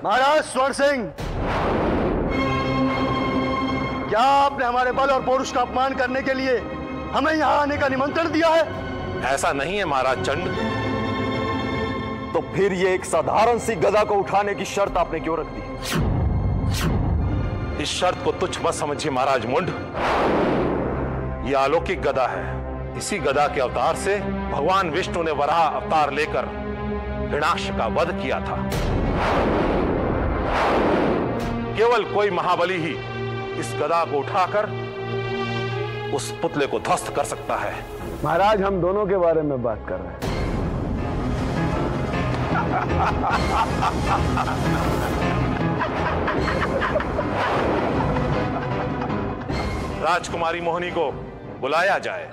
महाराज स्वर्ण सिंह, क्या आपने हमारे बल और पौरुष का अपमान करने के लिए हमें यहां आने का निमंत्रण दिया है? ऐसा नहीं है महाराज चंड। तो फिर ये एक साधारण सी गदा को उठाने की शर्त आपने क्यों रख दी? इस शर्त को तुच्छ मत समझिए महाराज मुंड। यह अलौकिक गदा है। इसी गदा के अवतार से भगवान विष्णु ने वराह अवतार लेकर हिरण्याक्ष का वध किया था। केवल कोई महाबली ही इस गदा को उठाकर उस पुतले को ध्वस्त कर सकता है। महाराज हम दोनों के बारे में बात कर रहे हैं। राजकुमारी मोहिनी को बुलाया जाए।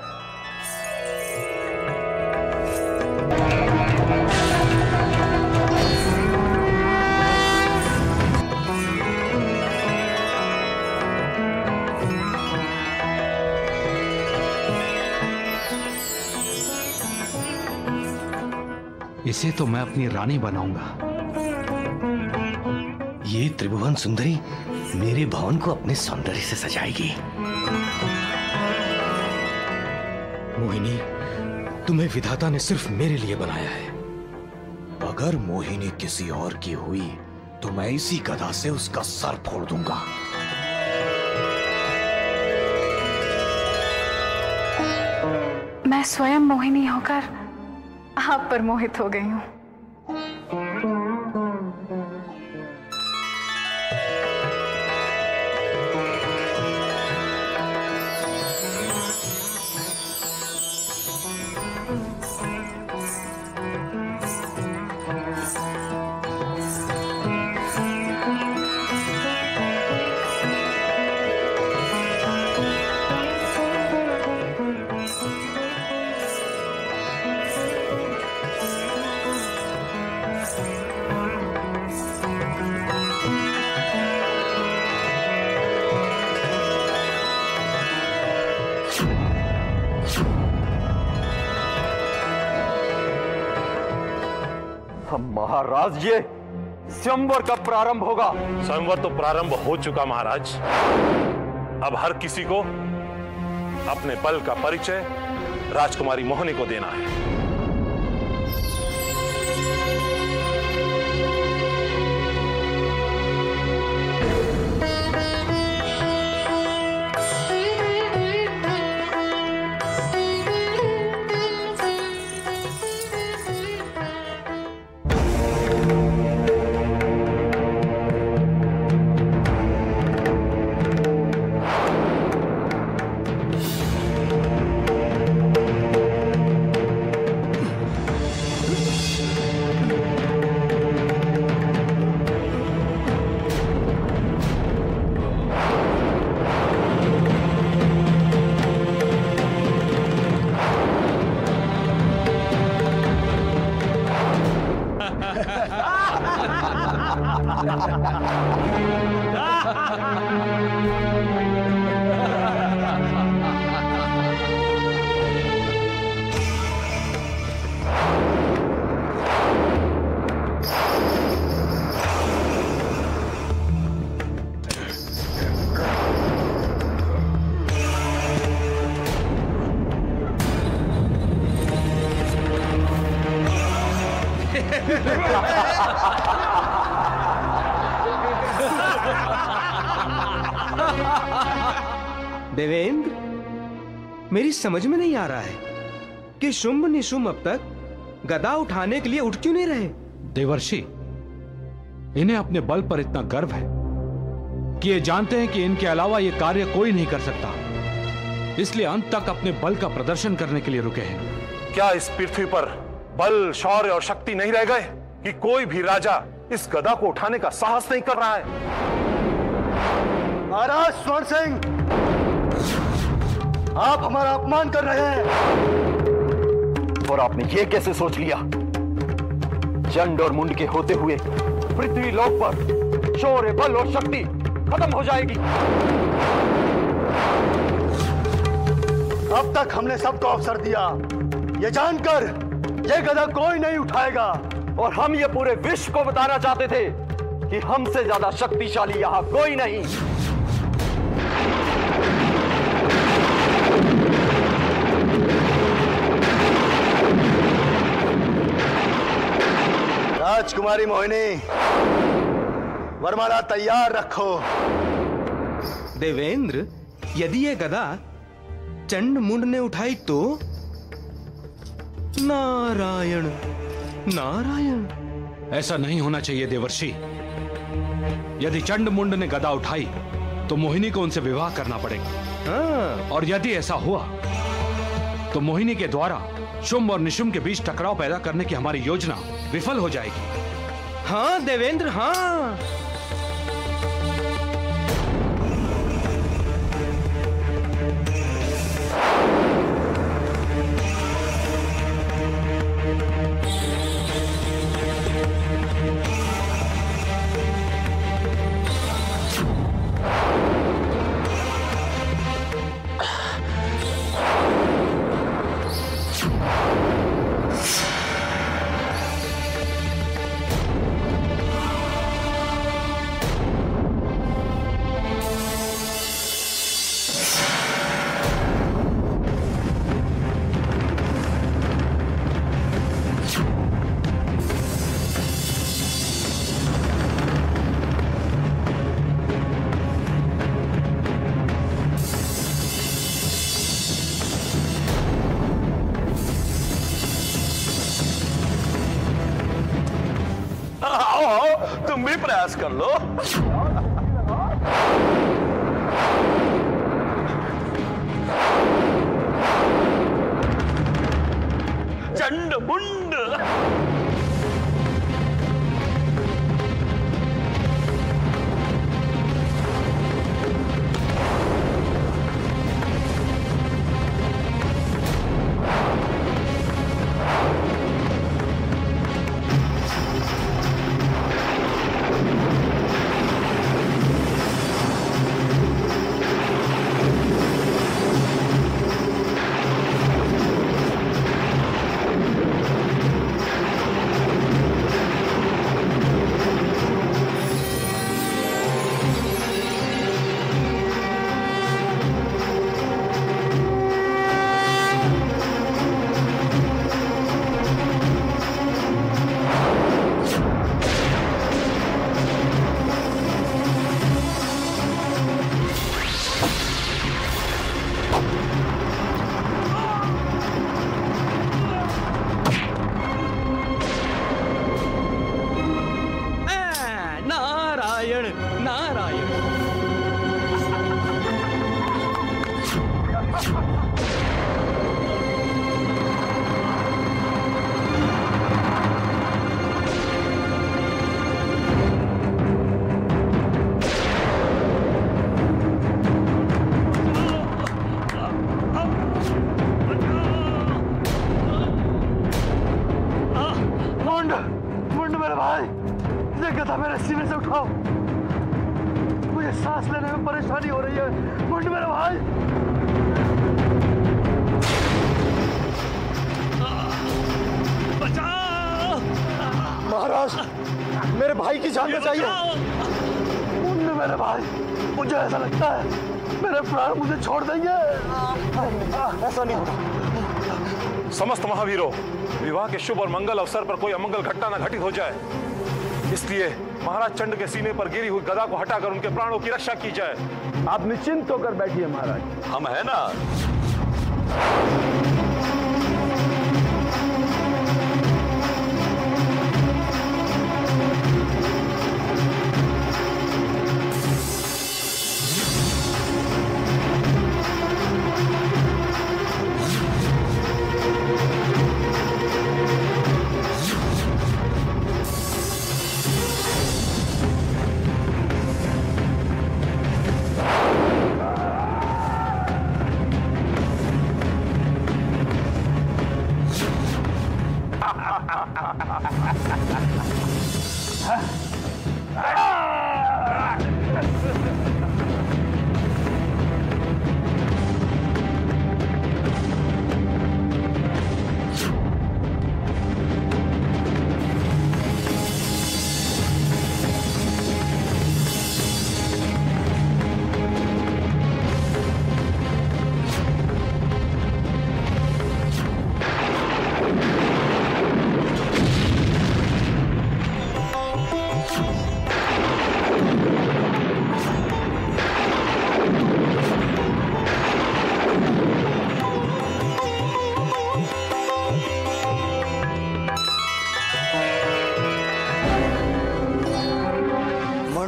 इसे तो मैं अपनी रानी बनाऊंगा। ये त्रिभुवन सुंदरी मेरे भवन को अपने सौंदर्य से सजाएगी। मोहिनी, तुम्हें विधाता ने सिर्फ मेरे लिए बनाया है। अगर मोहिनी किसी और की हुई तो मैं इसी गदा से उसका सर फोड़ दूंगा। मैं स्वयं मोहिनी होकर आप पर मोहित हो गई हूं। महाराज, ये स्वयंवर कब प्रारंभ होगा? स्वयंवर तो प्रारंभ हो चुका महाराज। अब हर किसी को अपने बल का परिचय राजकुमारी मोहिनी को देना है। देवेंद्र, मेरी समझ में नहीं आ रहा है कि शुंभ निशुंभ अब तक गदा उठाने के लिए उठ क्यों नहीं रहे? देवर्षि, इन्हें अपने बल पर इतना गर्व है कि ये जानते हैं कि इनके अलावा ये कार्य कोई नहीं कर सकता, इसलिए अंत तक अपने बल का प्रदर्शन करने के लिए रुके हैं। क्या इस पृथ्वी पर बल, शौर्य और शक्ति नहीं रह गए कि कोई भी राजा इस गदा को उठाने का साहस नहीं कर रहा है? महाराज स्वर्ण सिंह, आप हमारा अपमान कर रहे हैं। और आपने ये कैसे सोच लिया? चंड और मुंड के होते हुए पृथ्वी लोक पर शौर्य, बल और शक्ति खत्म हो जाएगी। अब तक हमने सबको अवसर दिया, ये जानकर ये गदा कोई नहीं उठाएगा। और हम ये पूरे विश्व को बताना चाहते थे कि हमसे ज्यादा शक्तिशाली यहां कोई नहीं। राजकुमारी मोहिनी, वरमाला तैयार रखो। देवेंद्र, यदि ये गदा चंड मुंड ने उठाई तो? नारायण नारायण। ऐसा नहीं होना चाहिए देवर्षि। यदि चंड मुंड ने गदा उठाई तो मोहिनी को उनसे विवाह करना पड़ेगा। हाँ। और यदि ऐसा हुआ तो मोहिनी के द्वारा शुंभ और निशुंभ के बीच टकराव पैदा करने की हमारी योजना विफल हो जाएगी। हाँ देवेंद्र, हाँ। तुम भी प्रयास कर लो। चंड मुंड। मेरे सीने से उठाओ, मुझे सांस लेने में परेशानी हो रही है। मुंड मेरे भाई, बचाओ! महाराज, मेरे भाई की जान बचाइए। मुंड मेरे भाई, मुझे ऐसा लगता है मेरे प्राण मुझे छोड़ देंगे। ऐसा नहीं होगा। समस्त महावीरों, विवाह के शुभ और मंगल अवसर पर कोई अमंगल घटना न घटित हो जाए, इसलिए महाराज चंड के सीने पर गिरी हुई गदा को हटाकर उनके प्राणों की रक्षा की जाए। आप निश्चिंत होकर बैठिए महाराज, हम है ना।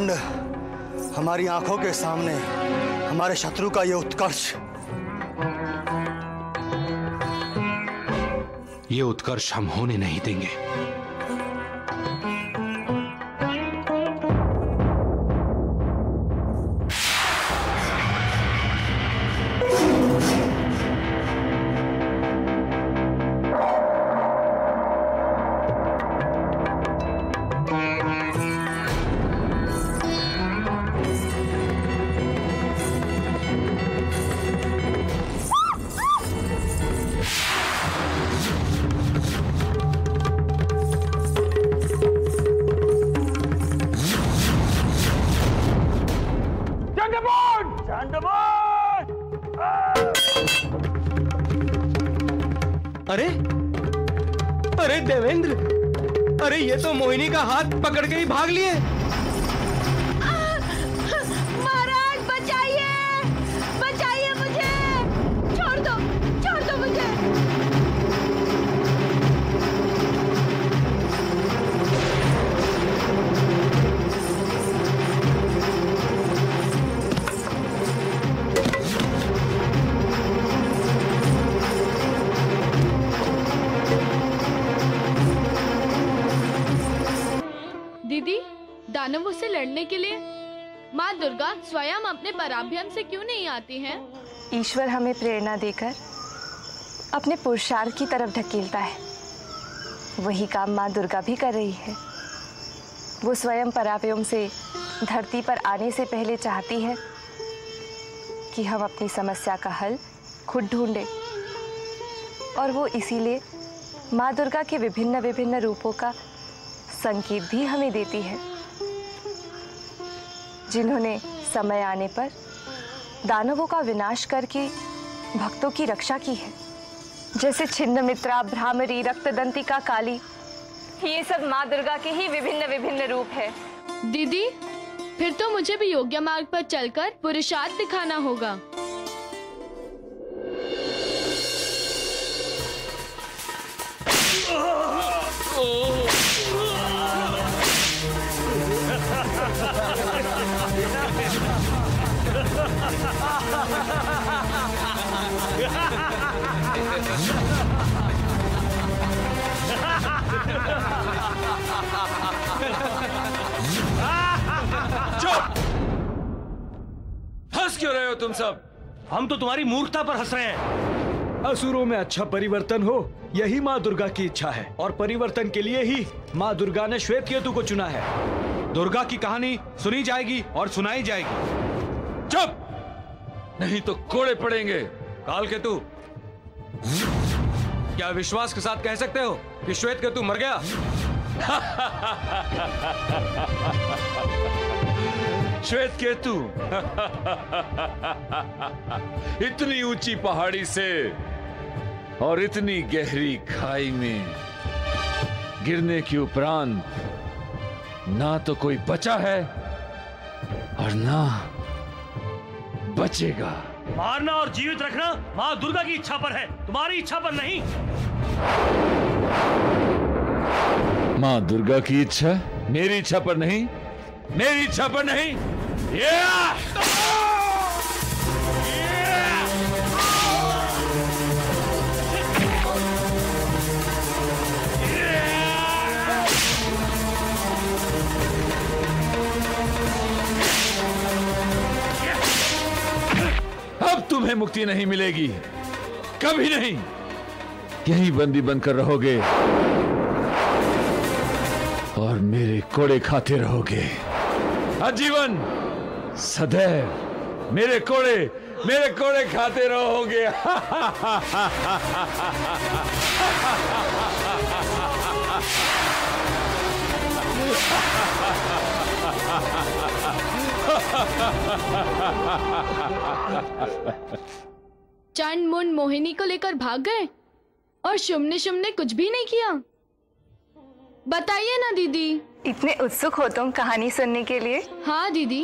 मुंड, हमारी आंखों के सामने हमारे शत्रु का ये उत्कर्ष, ये उत्कर्ष हम होने नहीं देंगे। अरे अरे देवेंद्र, अरे ये तो मोहिनी का हाथ पकड़ के ही भाग लिए। महाराज बचाइए, बचाइए मुझे, छोड़ दो मुझे। दीदी, दानवों से लड़ने के लिए माँ दुर्गा स्वयं अपने पराभ्यम से क्यों नहीं आती हैं? ईश्वर हमें प्रेरणा देकर अपने पुरुषार्थ की तरफ ढकेलता है। वही काम माँ दुर्गा भी कर रही है। वो स्वयं पराभ्यम से धरती पर आने से पहले चाहती है कि हम अपनी समस्या का हल खुद ढूंढें, और वो इसीलिए माँ दुर्गा के विभिन्न विभिन्न रूपों का संकेत भी हमें देती है, जिन्होंने समय आने पर दानवों का विनाश करके भक्तों की रक्षा की है, जैसे छिन्नमित्रा, भ्रामरी, रक्तदंतिका, काली। ये सब माँ दुर्गा के ही विभिन्न विभिन्न रूप है। दीदी, फिर तो मुझे भी योग्य मार्ग पर चलकर पुरुषार्थ दिखाना होगा। चुप! हंस क्यों रहे हो तुम सब? हम तो तुम्हारी मूर्खता पर हंस रहे हैं। असुरों में अच्छा परिवर्तन हो, यही माँ दुर्गा की इच्छा है, और परिवर्तन के लिए ही माँ दुर्गा ने श्वेत केतु को चुना है। दुर्गा की कहानी सुनी जाएगी और सुनाई जाएगी। चुप! नहीं तो कोड़े पड़ेंगे। काल केतु, क्या विश्वास के साथ कह सकते हो कि श्वेत केतु मर गया? श्वेत केतु इतनी ऊंची पहाड़ी से और इतनी गहरी खाई में गिरने के उपरांत ना तो कोई बचा है और ना बचेगा। मारना और जीवित रखना माँ दुर्गा की इच्छा पर है, तुम्हारी इच्छा पर नहीं। माँ दुर्गा की इच्छा मेरी इच्छा पर नहीं, मेरी इच्छा पर नहीं। अब तुम्हें मुक्ति नहीं मिलेगी, कभी नहीं। यहीं बंदी बनकर रहोगे और मेरे कोड़े खाते रहोगे आजीवन, सदैव मेरे कोड़े खाते रहोगे। चंड मुंड मोहिनी को लेकर भाग गए और शुम्भ ने कुछ भी नहीं किया। बताइए ना दीदी। इतने उत्सुक हो तुम कहानी सुनने के लिए? हाँ दीदी,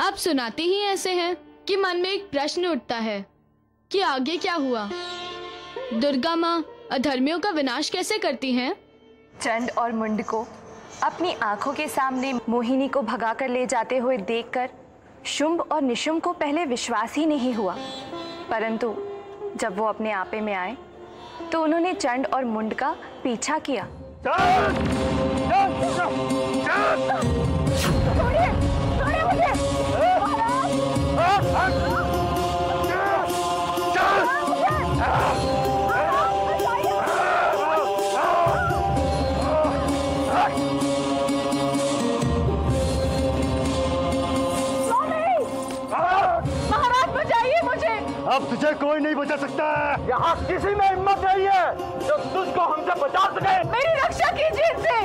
आप सुनाते ही ऐसे हैं कि मन में एक प्रश्न उठता है कि आगे क्या हुआ। दुर्गा माँ अधर्मियों का विनाश कैसे करती हैं? चंड और मुंड को अपनी आंखों के सामने मोहिनी को भगाकर ले जाते हुए देखकर शुंभ और निशुंभ को पहले विश्वास ही नहीं हुआ, परंतु जब वो अपने आपे में आए तो उन्होंने चंड और मुंड का पीछा किया। अब तुझे कोई नहीं बचा सकता है। यहाँ किसी में हिम्मत नहीं है जो तुझको हमसे बचा सके। मेरी रक्षा कीजिए इनसे।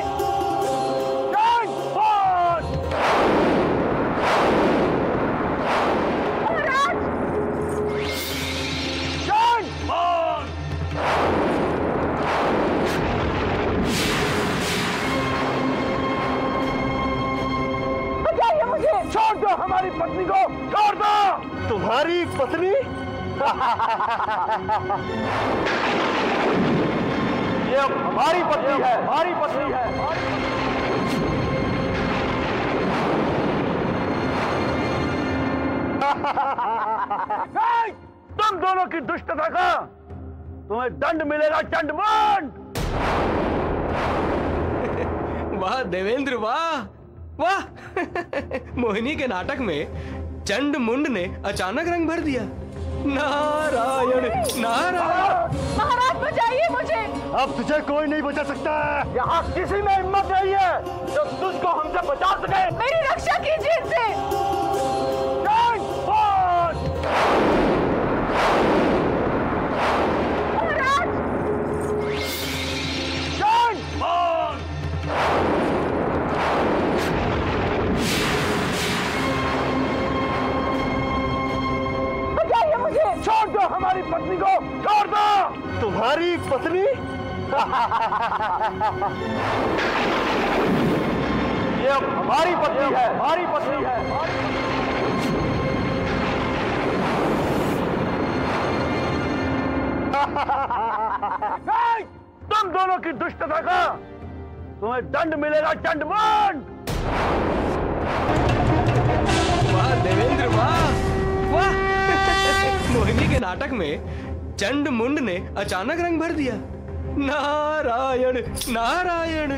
बचाइए मुझे। छोड़ दो हमारी पत्नी को, छोड़ दो। तुम्हारी पत्नी? ये अब हमारी पत्नी है, हमारी पत्नी है। तुम दोनों की दुष्टता का तुम्हें दंड मिलेगा चंडमुंड। वाह देवेंद्र, वाह वाह। मोहिनी के नाटक में चंडमुंड ने अचानक रंग भर दिया। नारायण नारायण। महाराज बचाइए मुझे। अब तुझे कोई नहीं बचा सकता है। यहाँ किसी में हिम्मत नहीं है जो तुझको हमसे बचा सके। मेरी रक्षा कीजिए इनसे। छोड़ दो हमारी पत्नी को, छोड़ दो। तुम्हारी पत्नी? ये अब हमारी पत्नी है, हमारी पत्नी है। तुम दोनों की दुष्टता का तुम्हें दंड मिलेगा चंडमुंड। वाह देवेंद्र, वाह वाह। मोहिनी के नाटक में चंडमुंड ने अचानक रंग भर दिया। नारायण नारायण।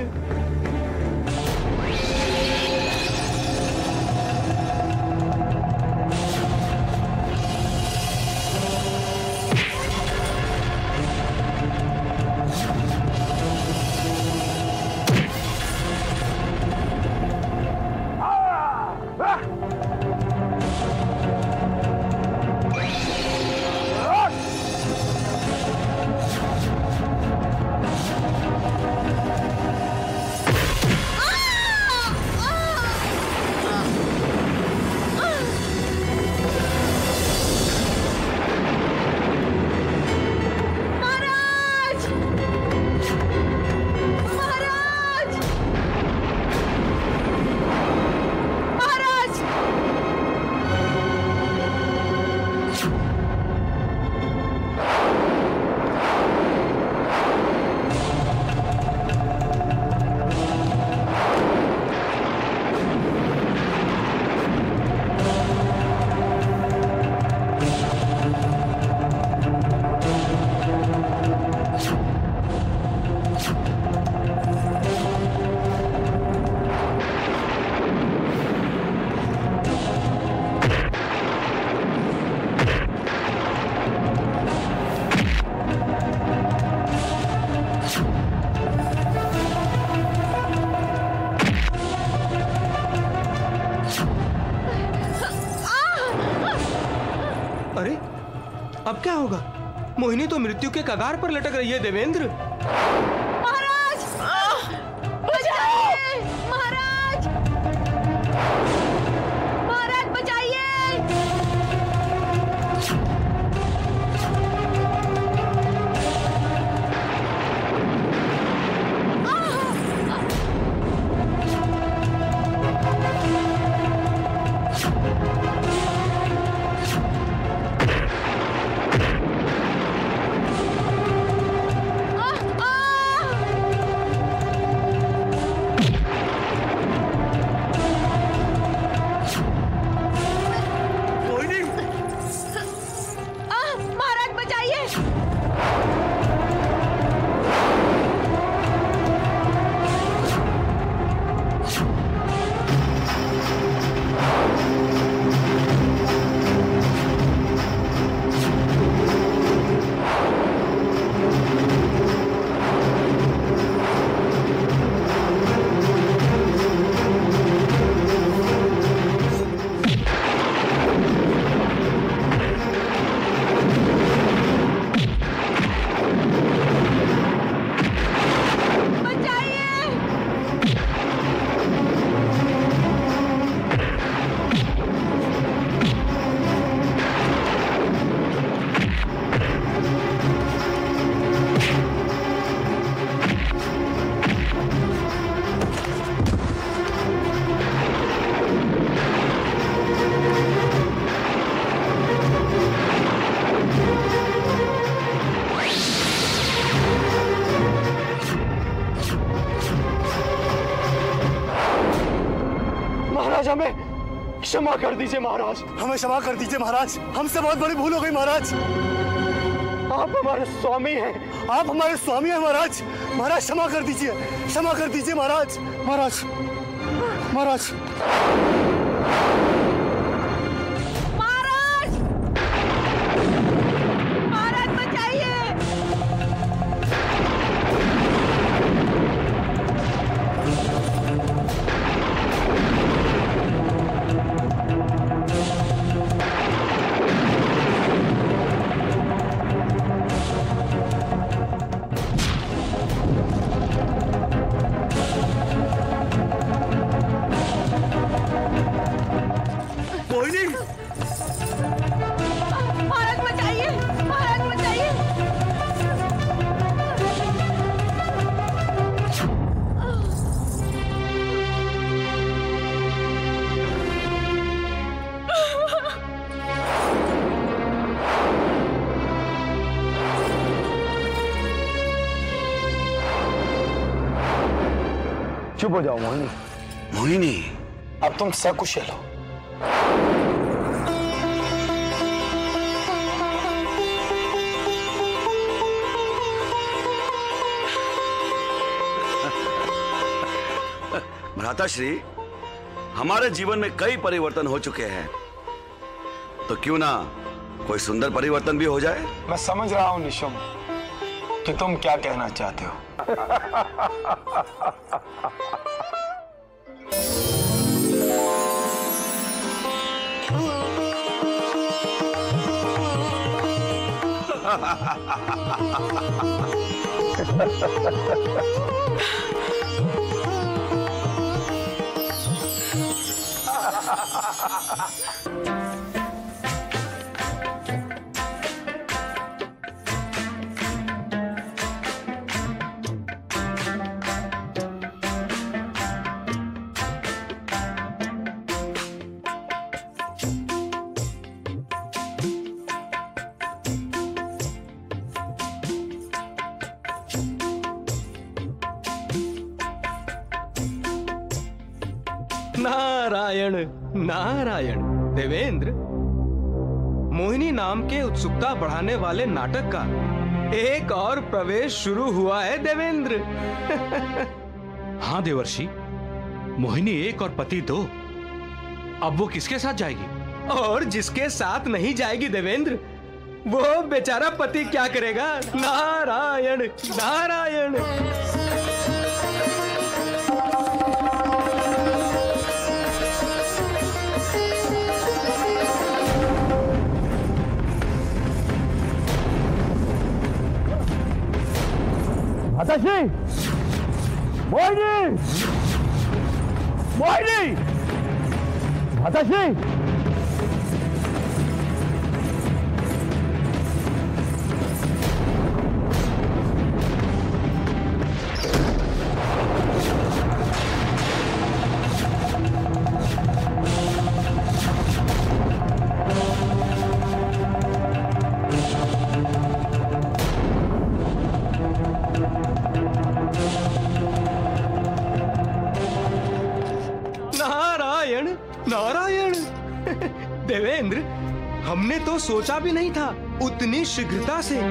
अब क्या होगा? मोहिनी तो मृत्यु के कगार पर लटक रही है देवेंद्र। महाराज बचाइए, महाराज महाराज बचाइए। महाराज हमें क्षमा कर दीजिए महाराज। हमें क्षमा कर दीजिए महाराज, हमसे बहुत बड़ी भूल हो गई महाराज। आप हमारे स्वामी हैं। आप हमारे स्वामी हैं महाराज। महाराज क्षमा कर दीजिए, क्षमा कर दीजिए महाराज। महाराज महाराज महाराज, महाराज बचाइए। महाराज बचाइए, महाराज बचाइए। चुप हो जाओ मोहिनी। मोहिनी, अब तुम सकुशल हो। भ्राताश्री, हमारे जीवन में कई परिवर्तन हो चुके हैं, तो क्यों ना कोई सुंदर परिवर्तन भी हो जाए। मैं समझ रहा हूं निशुम कि तुम क्या कहना चाहते हो। नारायण नारायण। देवेंद्र, मोहिनी नाम के उत्सुकता बढ़ाने वाले नाटक का एक और प्रवेश शुरू हुआ है देवेंद्र। हाँ देवर्षि, मोहिनी एक और पति दो। अब वो किसके साथ जाएगी? और जिसके साथ नहीं जाएगी देवेंद्र, वो बेचारा पति क्या करेगा? नारायण नारायण। माताश्री, मोहिनी, मोहिनी, माताश्री। नारायण। देवेंद्र, हमने तो सोचा भी नहीं था उतनी शीघ्रता से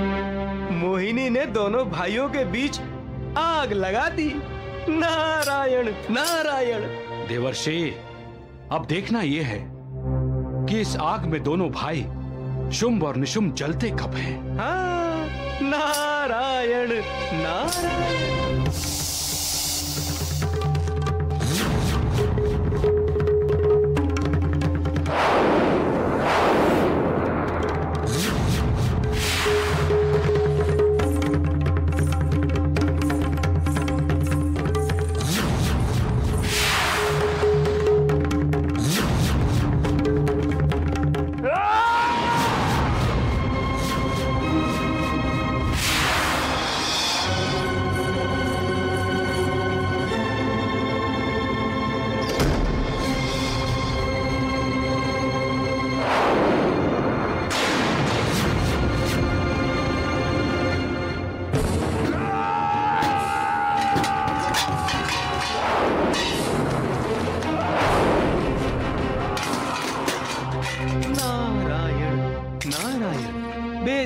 मोहिनी ने दोनों भाइयों के बीच आग लगा दी। नारायण नारायण। देवर्षि, अब देखना यह है कि इस आग में दोनों भाई शुंभ और निशुंभ जलते कब हैं। हाँ, नारायण नारायण।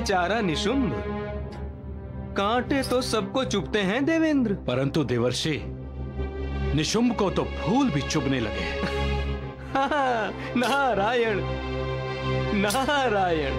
बेचारा निशुंभ, कांटे तो सबको चुभते हैं देवेंद्र। परंतु देवर्षि, निशुंभ को तो फूल भी चुभने लगे। हाँ, नारायण नारायण।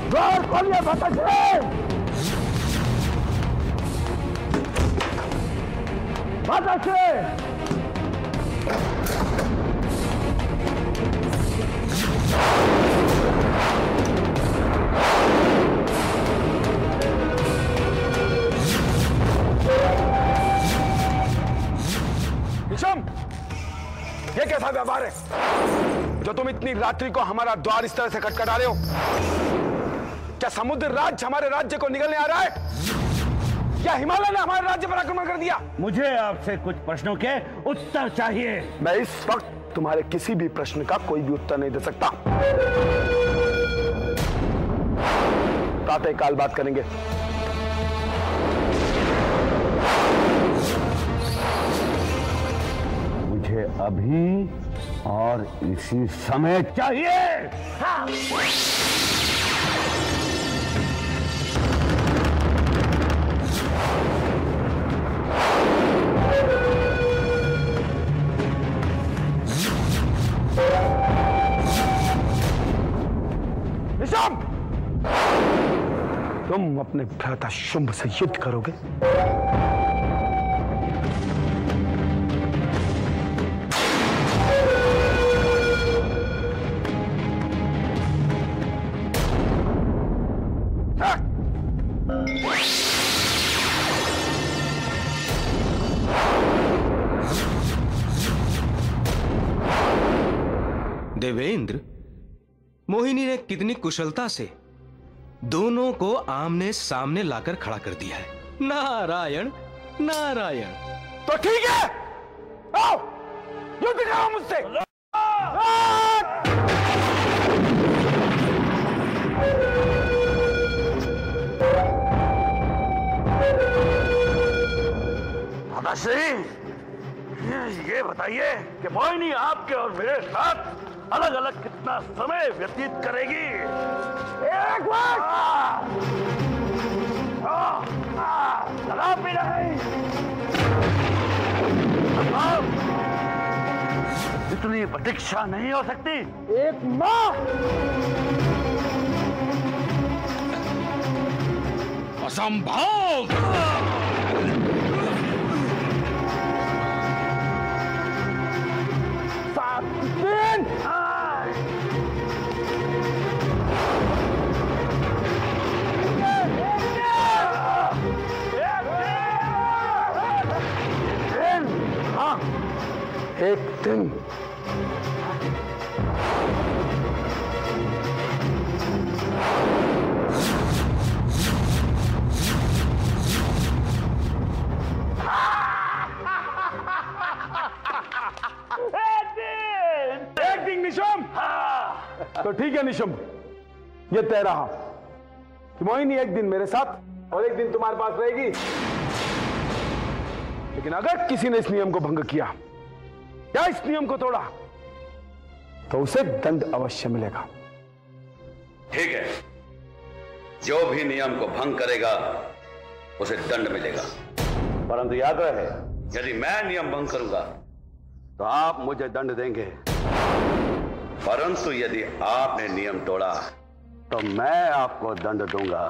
द्वार खोलिए भटकरे! भटकरे! निशुंभ, ये कैसा व्यवहार है जो तुम इतनी रात्रि को हमारा द्वार इस तरह से खटखटा रहे हो? क्या समुद्र राज्य हमारे राज्य को निगलने आ रहा है? क्या हिमालय ने हमारे राज्य पर आक्रमण कर दिया? मुझे आपसे कुछ प्रश्नों के उत्तर चाहिए। मैं इस वक्त तुम्हारे किसी भी प्रश्न का कोई भी उत्तर नहीं दे सकता। प्रातःकाल बात करेंगे। मुझे अभी और इसी समय चाहिए। हाँ। निशुंभ, तुम अपने भ्राता शुंभ से युद्ध करोगे? देवेंद्र, मोहिनी ने कितनी कुशलता से दोनों को आमने सामने लाकर खड़ा कर दिया है। नारायण नारायण। तो ठीक है, आओ युद्ध करो मुझसे। माताश्री, ये बताइए कि मोहिनी आपके और मेरे साथ अलग अलग कितना समय व्यतीत करेगी? एक बार भी नहीं। इतनी प्रतीक्षा नहीं हो सकती। एक माह। असंभव। 7 दिन। एक दिन। एक दिन निशुंभ। तो ठीक है निशुंभ, ये तय रहा कि मोहिनी एक दिन मेरे साथ और एक दिन तुम्हारे पास रहेगी। लेकिन अगर किसी ने इस नियम को भंग किया या इस नियम को तोड़ा तो उसे दंड अवश्य मिलेगा। ठीक है, जो भी नियम को भंग करेगा उसे दंड मिलेगा। परंतु याद रहे, यदि मैं नियम भंग करूंगा तो आप मुझे दंड देंगे, परंतु यदि आपने नियम तोड़ा तो मैं आपको दंड दूंगा।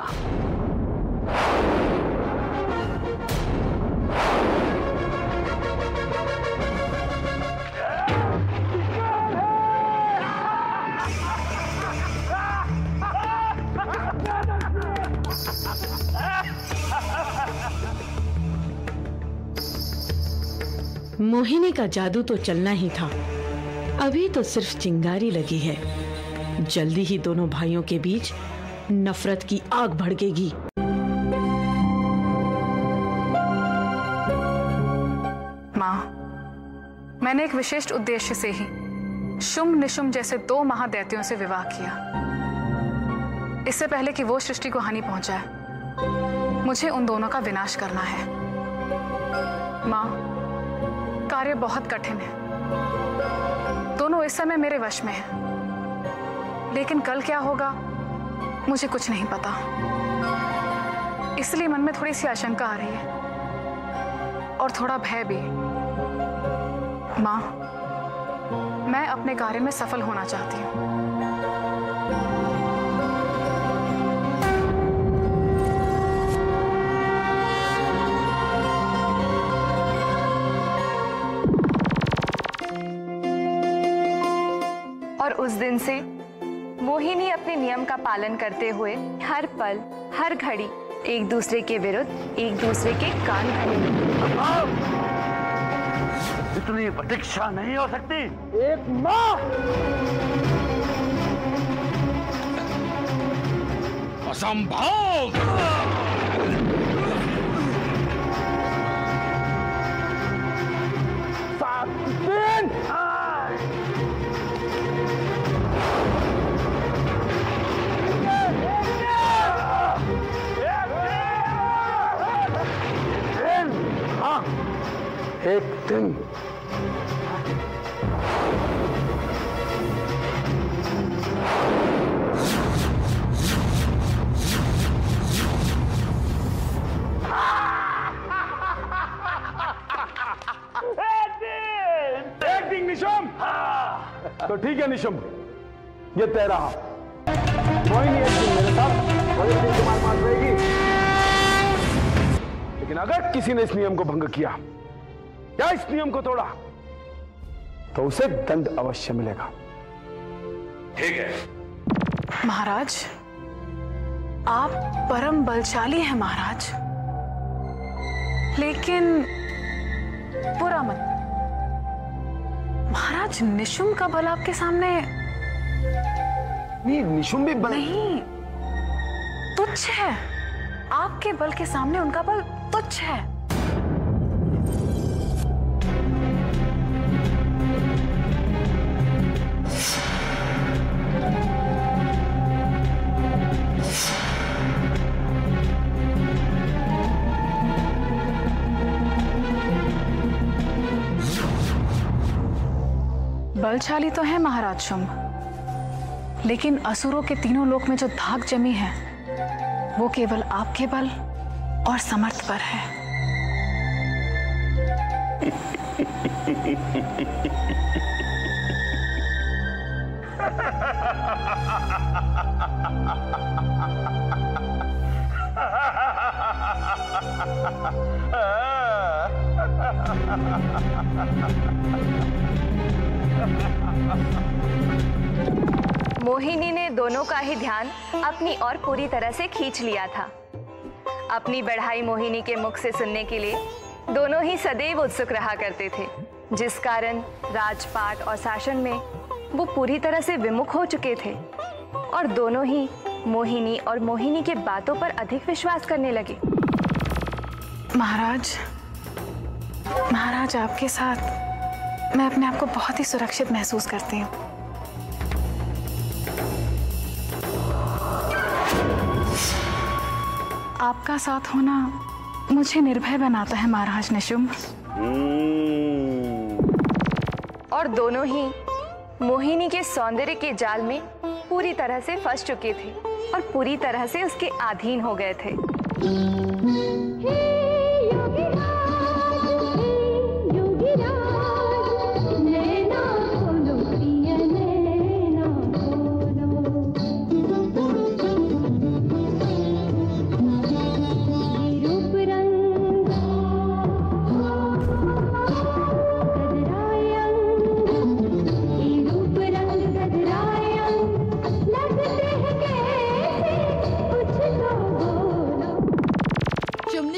मोहिनी का जादू तो चलना ही था, अभी तो सिर्फ चिंगारी लगी है, जल्दी ही दोनों भाइयों के बीच नफरत की आग भड़केगी। माँ, मैंने एक विशिष्ट उद्देश्य से ही शुंभ निशुंभ जैसे 2 महादैत्यों से विवाह किया। इससे पहले कि वो सृष्टि को हानि पहुंचाए, मुझे उन दोनों का विनाश करना है। माँ, कार्य बहुत कठिन है। दोनों इस समय मेरे वश में हैं, लेकिन कल क्या होगा मुझे कुछ नहीं पता। इसलिए मन में थोड़ी सी आशंका आ रही है और थोड़ा भय भी। माँ, मैं अपने कार्य में सफल होना चाहती हूँ। और उस दिन से मोहिनी अपने नियम का पालन करते हुए हर पल हर घड़ी एक दूसरे के विरुद्ध एक दूसरे के कान भरे। इतनी प्रतीक्षा नहीं हो सकती। एक माँ असंभव। एक दिन निशुंभ। तो ठीक है निशुंभ, ये तय रहा। मोहिनी एक दिन मेरे साथ और एक दिन तुम्हारे पास रहेगी। लेकिन अगर किसी ने इस नियम को भंग किया या इस नियम को तोड़ा तो उसे दंड अवश्य मिलेगा। ठीक है महाराज, आप परम बलशाली हैं महाराज, लेकिन बुरा मत। महाराज, निशुंभ का बल आपके सामने नहीं। निशुंभ भी बल नहीं, तुच्छ है। आपके बल के सामने उनका बल तुच्छ है। बलशाली तो है महाराज शुंभ, लेकिन असुरों के तीनों लोक में जो धाक जमी है वो केवल आपके बल और समर्थ पर है। मोहिनी ने दोनों का ही ध्यान अपनी ओर पूरी तरह से खींच लिया था। अपनी बढ़ाई मोहिनी के मुख से सुनने के लिए दोनों ही सदैव उत्सुक रहा करते थे, जिस कारण राजपाट और शासन में वो पूरी तरह से विमुख हो चुके थे और दोनों ही मोहिनी और मोहिनी के बातों पर अधिक विश्वास करने लगे। महाराज, आपके साथ मैं अपने आप को बहुत ही सुरक्षित महसूस करती हूँ। आपका साथ होना मुझे निर्भय बनाता है महाराज निशुंभ। और दोनों ही मोहिनी के सौंदर्य के जाल में पूरी तरह से फंस चुके थे और पूरी तरह से उसके अधीन हो गए थे।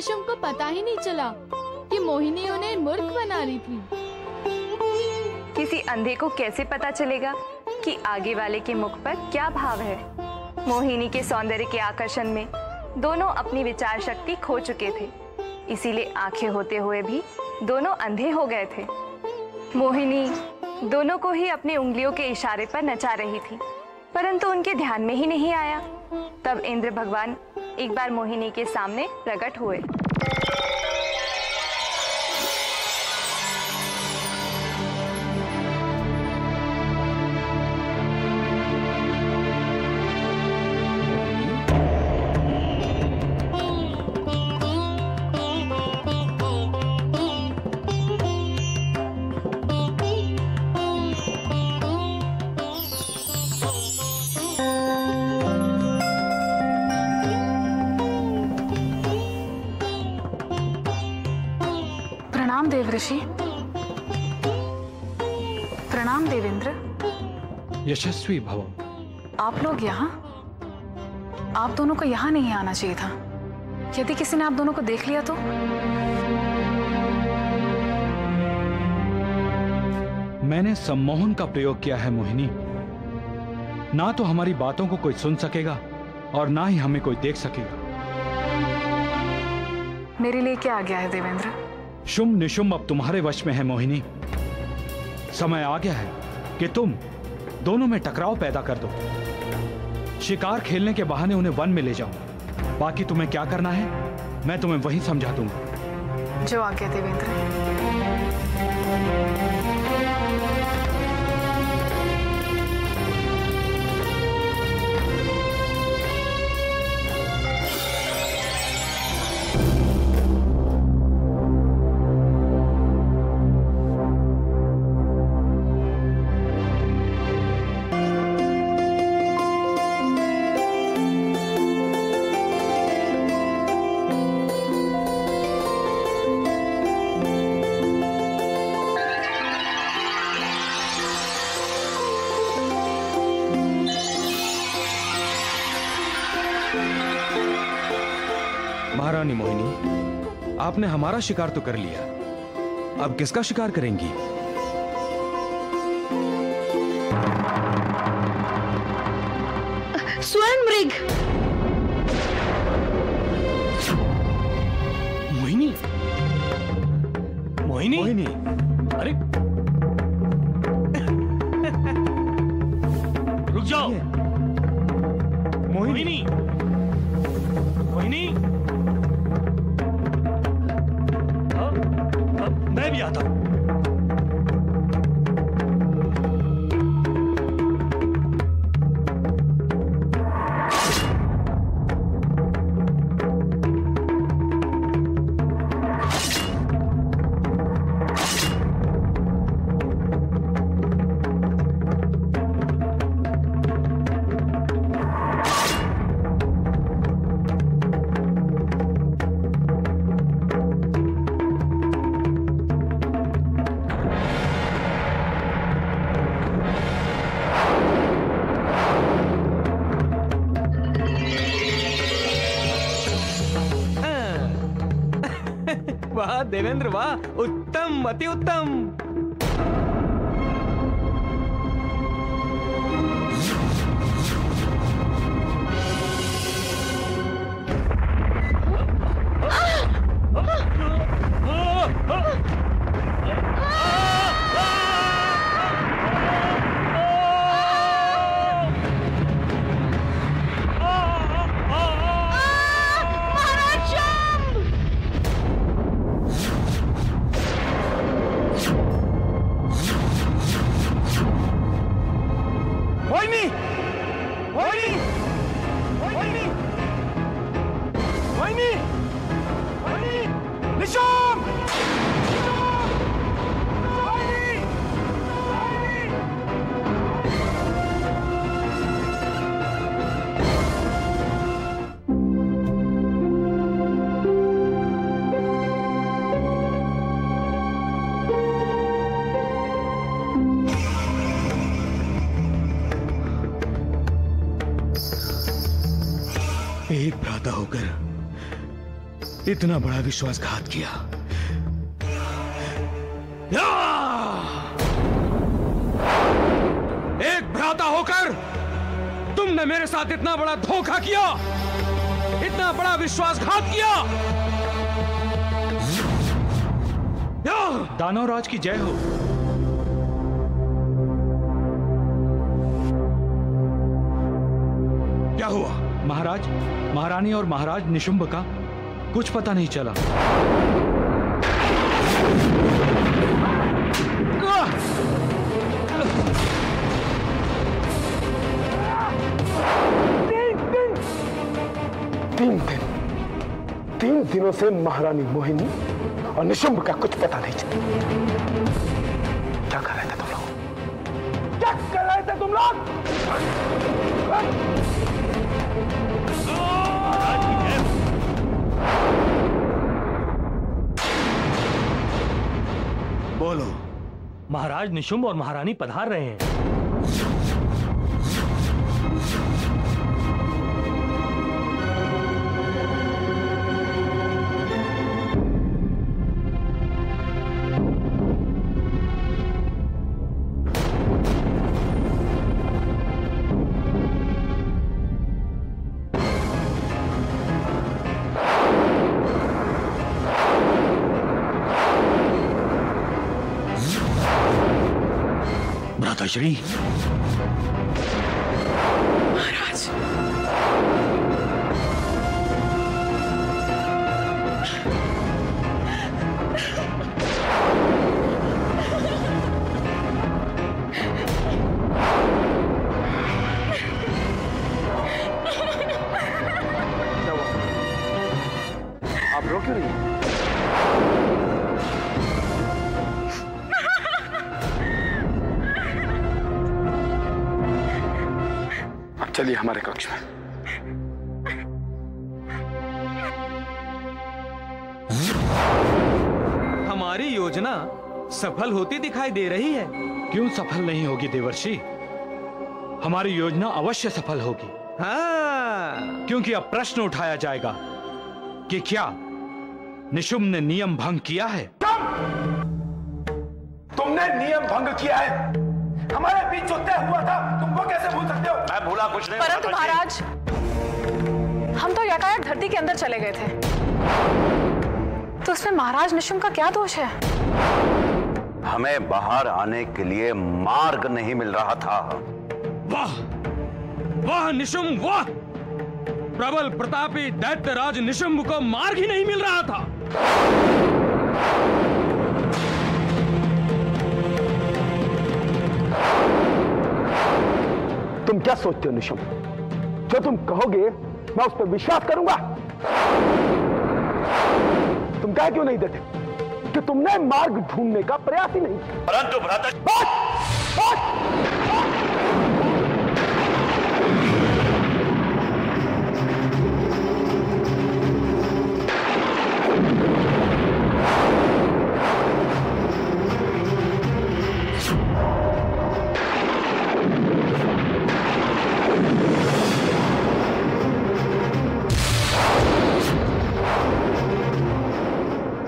शुंभ को पता ही नहीं चला कि मोहिनी उन्हें मूर्ख बना रही थी। किसी अंधे को कैसे पता चलेगा कि आगे वाले के मुख पर क्या भाव है। मोहिनी के सौंदर्य के आकर्षण में दोनों अपनी विचार शक्ति खो चुके थे, इसीलिए आंखें होते हुए भी दोनों अंधे हो गए थे। मोहिनी दोनों को ही अपनी उंगलियों के इशारे पर नचा रही थी, परंतु उनके ध्यान में ही नहीं आया। तब इंद्र भगवान एक बार मोहिनी के सामने प्रकट हुए। प्रणाम देवऋषि। प्रणाम देवेंद्र। यशस्वी भव। आप लोग यहाँ? आप दोनों को यहाँ नहीं आना चाहिए था। यदि किसी ने आप दोनों को देख लिया तो? मैंने सम्मोहन का प्रयोग किया है मोहिनी। ना तो हमारी बातों को कोई सुन सकेगा और ना ही हमें कोई देख सकेगा। मेरे लिए क्या आ गया है देवेंद्र? शुंभ निशुंभ अब तुम्हारे वश में है मोहिनी। समय आ गया है कि तुम दोनों में टकराव पैदा कर दो। शिकार खेलने के बहाने उन्हें वन में ले जाओ। बाकी तुम्हें क्या करना है मैं तुम्हें वहीं समझा दूंगा। जो आ गया देवेंद्र। महारानी मोहिनी, आपने हमारा शिकार तो कर लिया, अब किसका शिकार करेंगी? स्वर्ण मृग। मोहिनी, मोहिनी, मोहिनी, अरे रुक जाओ। मोहिनी, मोहिनी, मैं भी आता हूं। वाह देवेंद्र वाह, उत्तम, अति उत्तम। एक भ्राता होकर इतना बड़ा विश्वासघात किया। विधाता होकर तुमने मेरे साथ इतना बड़ा धोखा किया, इतना बड़ा विश्वासघात किया। दानवराज की जय हो। क्या हुआ? महाराज, महारानी और महाराज निशुंभ का कुछ पता नहीं चला। तीन दिनों से महारानी मोहिनी और निशुंभ का कुछ पता नहीं चला। क्या कर रहे थे तुम लोग? क्या कर रहे थे तुम लोग? बोलो। महाराज निशुंभ और महारानी पधार रहे हैं। श्री महाराज, आप रो क्यों रही? चलिए हमारे कक्ष में। हमारी योजना सफल होती दिखाई दे रही है। क्यों सफल नहीं होगी देवर्षि? हमारी योजना अवश्य सफल होगी। हाँ। क्योंकि अब प्रश्न उठाया जाएगा कि क्या निशुंभ ने नियम भंग किया है? तुमने नियम भंग किया है। हमारे बीच जो तय हुआ था तुम वो कैसे भूल सकते हो? मैं भूला कुछ नहीं। परंतु महाराज, हम तो एकाएक धरती के अंदर चले गए थे, तो उसमें महाराज निशुंभ का क्या दोष है? हमें बाहर आने के लिए मार्ग नहीं मिल रहा था। वाह वाह निशुंभ वाह! प्रबल प्रतापी दैत्यराज निशुंभ को मार्ग ही नहीं मिल रहा था। तुम क्या सोचते हो निशुंभ? जो तुम कहोगे मैं उस पर विश्वास करूंगा। तुम कह क्यों नहीं देते कि तुमने मार्ग ढूंढने का प्रयास ही नहीं किया? परंतु भ्राता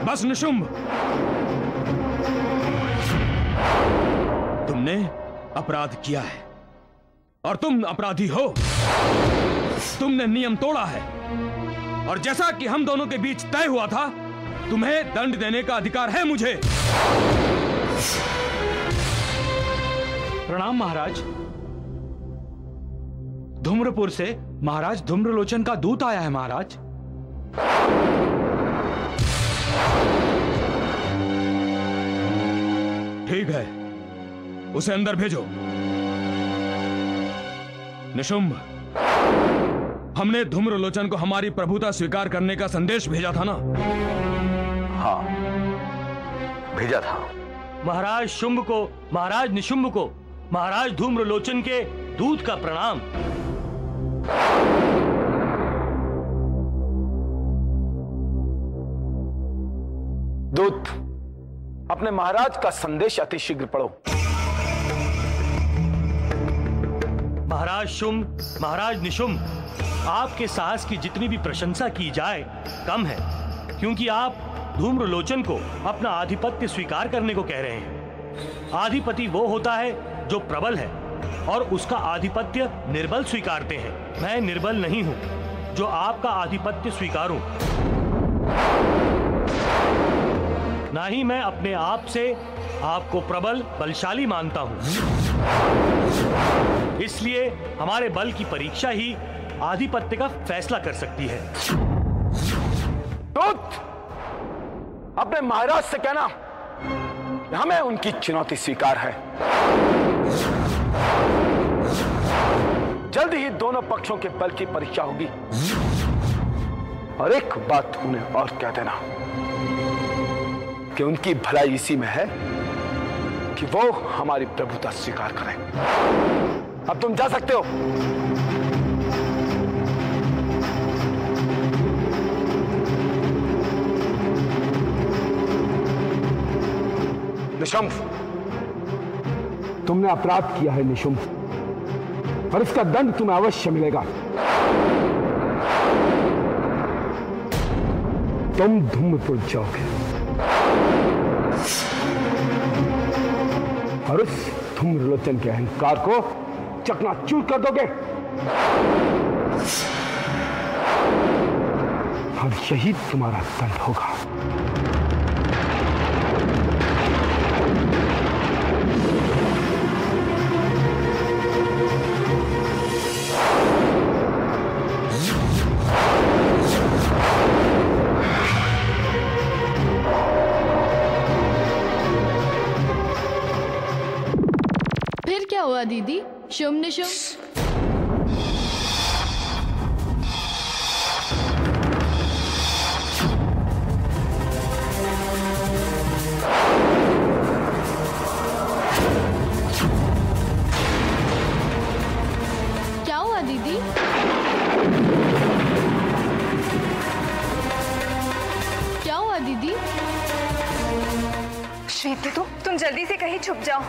बस निशुंभ, तुमने अपराध किया है और तुम अपराधी हो। तुमने नियम तोड़ा है और जैसा कि हम दोनों के बीच तय हुआ था, तुम्हें दंड देने का अधिकार है मुझे। प्रणाम महाराज। धूम्रपुर से महाराज धूम्रलोचन का दूत आया है महाराज। ठीक है, उसे अंदर भेजो। निशुंभ, हमने धूम्रलोचन को हमारी प्रभुता स्वीकार करने का संदेश भेजा था ना? हाँ, भेजा था। महाराज शुंभ को, महाराज निशुंभ को, महाराज धूम्रलोचन के दूत का प्रणाम। दूत, अपने महाराज का संदेश अतिशीघ्र पढ़ो। महाराज शुंभ, महाराज निशुंभ, आपके साहस की जितनी भी प्रशंसा की जाए कम है, क्योंकि आप धूम्रलोचन को अपना आधिपत्य स्वीकार करने को कह रहे हैं। आधिपति वो होता है जो प्रबल है, और उसका आधिपत्य निर्बल स्वीकारते हैं। मैं निर्बल नहीं हूं जो आपका आधिपत्य स्वीकारूं। ना ही मैं अपने आप से आपको प्रबल बलशाली मानता हूं। इसलिए हमारे बल की परीक्षा ही आधिपत्य का फैसला कर सकती है। दूत, अपने महाराज से कहना हमें उनकी चुनौती स्वीकार है। जल्द ही दोनों पक्षों के बल की परीक्षा होगी। और एक बात उन्हें और कह देना कि उनकी भलाई इसी में है कि वो हमारी प्रभुता स्वीकार करें। अब तुम जा सकते हो। निशुम्भ, तुमने अपराध किया है निशुम्भ, और इसका दंड तुम्हें अवश्य मिलेगा। तुम धूम्रपुर जाओगे और उस धूम्रलोचन के अहंकार को चकनाचूर कर दोगे, और यही तुम्हारा दंड होगा। फिर क्या हुआ दीदी? शुम्भ निशुम्भ क्या हुआ दीदी? क्या हुआ दीदी? श्वेत, तुम जल्दी से कहीं छुप जाओ।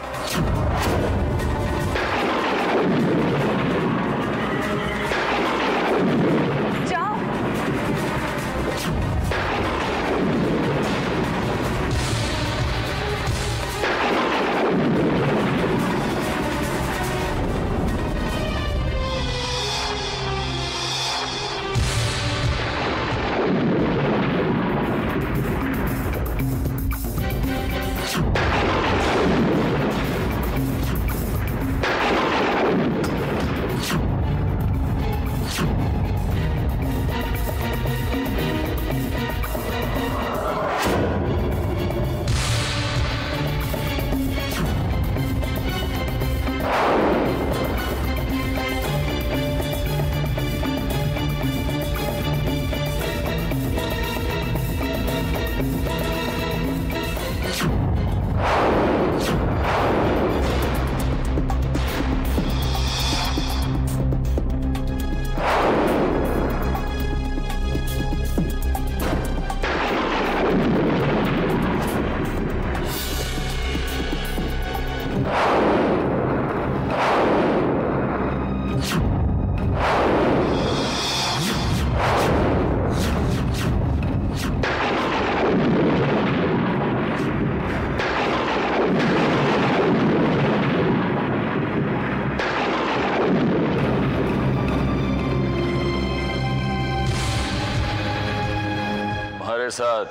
साथ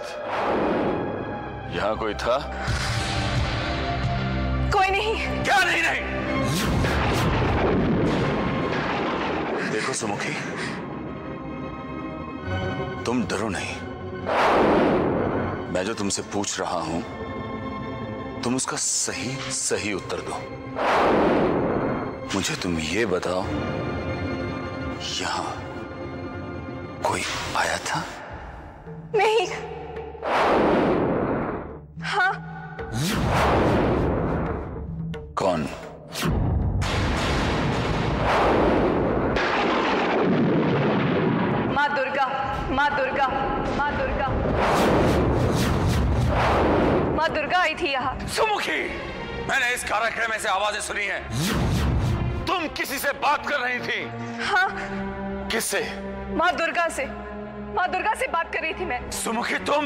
यहां कोई था? कोई नहीं। क्या नहीं? देखो सुमुखी, तुम डरो नहीं। मैं जो तुमसे पूछ रहा हूं तुम उसका सही उत्तर दो। मुझे तुम ये बताओ, यहां कोई आया था? नहीं। हाँ। कौन? माँ दुर्गा, माँ दुर्गा, माँ दुर्गा, माँ दुर्गा आई थी यहाँ। सुमुखी, मैंने इस कार्यक्रम में से आवाजें सुनी हैं। तुम किसी से बात कर रही थी? हाँ। किससे? माँ दुर्गा से। माँ दुर्गा से बात कर रही थी मैं। सुमुखी, तुम?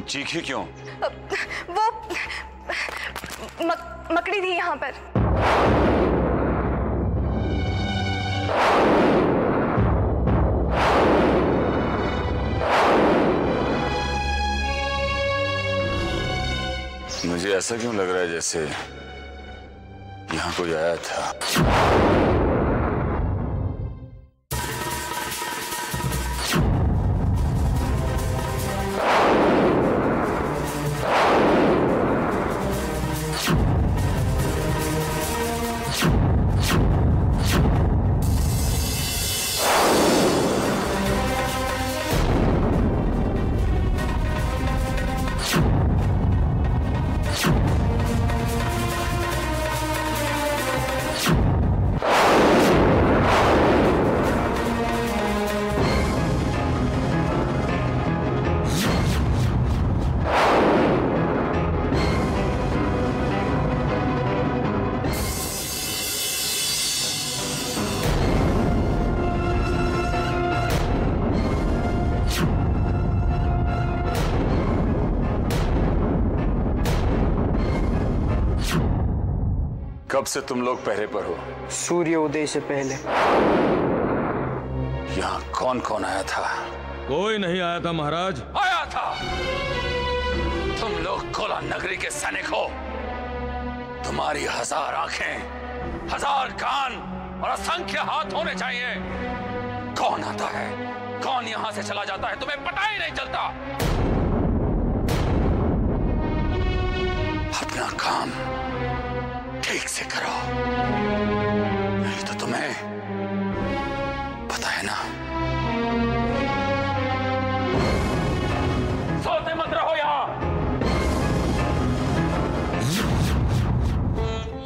चीखी क्यों? वो मकड़ी थी यहाँ पर। मुझे ऐसा क्यों लग रहा है जैसे यहाँ कोई आया था? कब से तुम लोग पहरे पर हो? सूर्य उदय से पहले। यहाँ कौन कौन आया था? कोई नहीं आया था महाराज। आया था। तुम लोग कोला नगरी के सैनिक हो। तुम्हारी 1000 आंखें, 1000 कान और असंख्य हाथ होने चाहिए। कौन आता है, कौन यहाँ से चला जाता है, तुम्हें पता ही नहीं चलता। अपना काम ठीक से करो, नहीं तो तुम्हें पता है ना। सोते मत रहो यहाँ।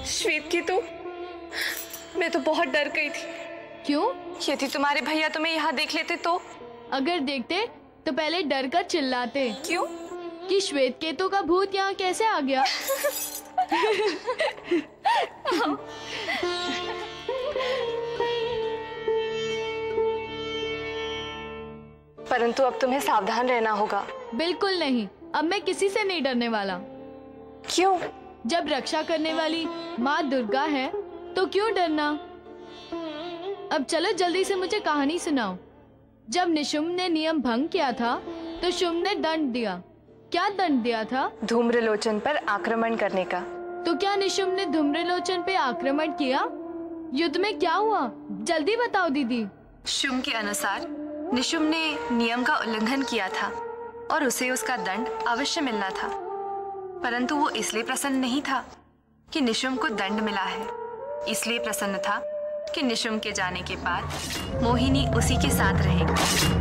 श्वेत की तू, मैं तो बहुत डर गई थी। क्यों? यदि तुम्हारे भैया तुम्हें यहाँ देख लेते तो? अगर देखते तो पहले डर कर चिल्लाते। क्यों? कि श्वेत केतु का भूत यहाँ कैसे आ गया? परंतु अब तुम्हें सावधान रहना होगा। बिल्कुल नहीं, अब मैं किसी से नहीं डरने वाला। क्यों? जब रक्षा करने वाली माँ दुर्गा है तो क्यों डरना। अब चलो जल्दी से मुझे कहानी सुनाओ। जब निशुम्भ ने नियम भंग किया था तो शुम्भ ने दंड दिया। क्या दंड दिया था? धूम्रलोचन पर आक्रमण करने का। तो क्या निशुम्भ ने धूम्रलोचन पे आक्रमण किया? युद्ध में क्या हुआ, जल्दी बताओ दीदी। शुम्भ के अनुसार निशुम्भ ने नियम का उल्लंघन किया था और उसे उसका दंड अवश्य मिलना था, परंतु वो इसलिए प्रसन्न नहीं था कि निशुम्भ को दंड मिला है। इसलिए प्रसन्न था कि निशुम्भ के जाने के बाद मोहिनी उसी के साथ रहेगी।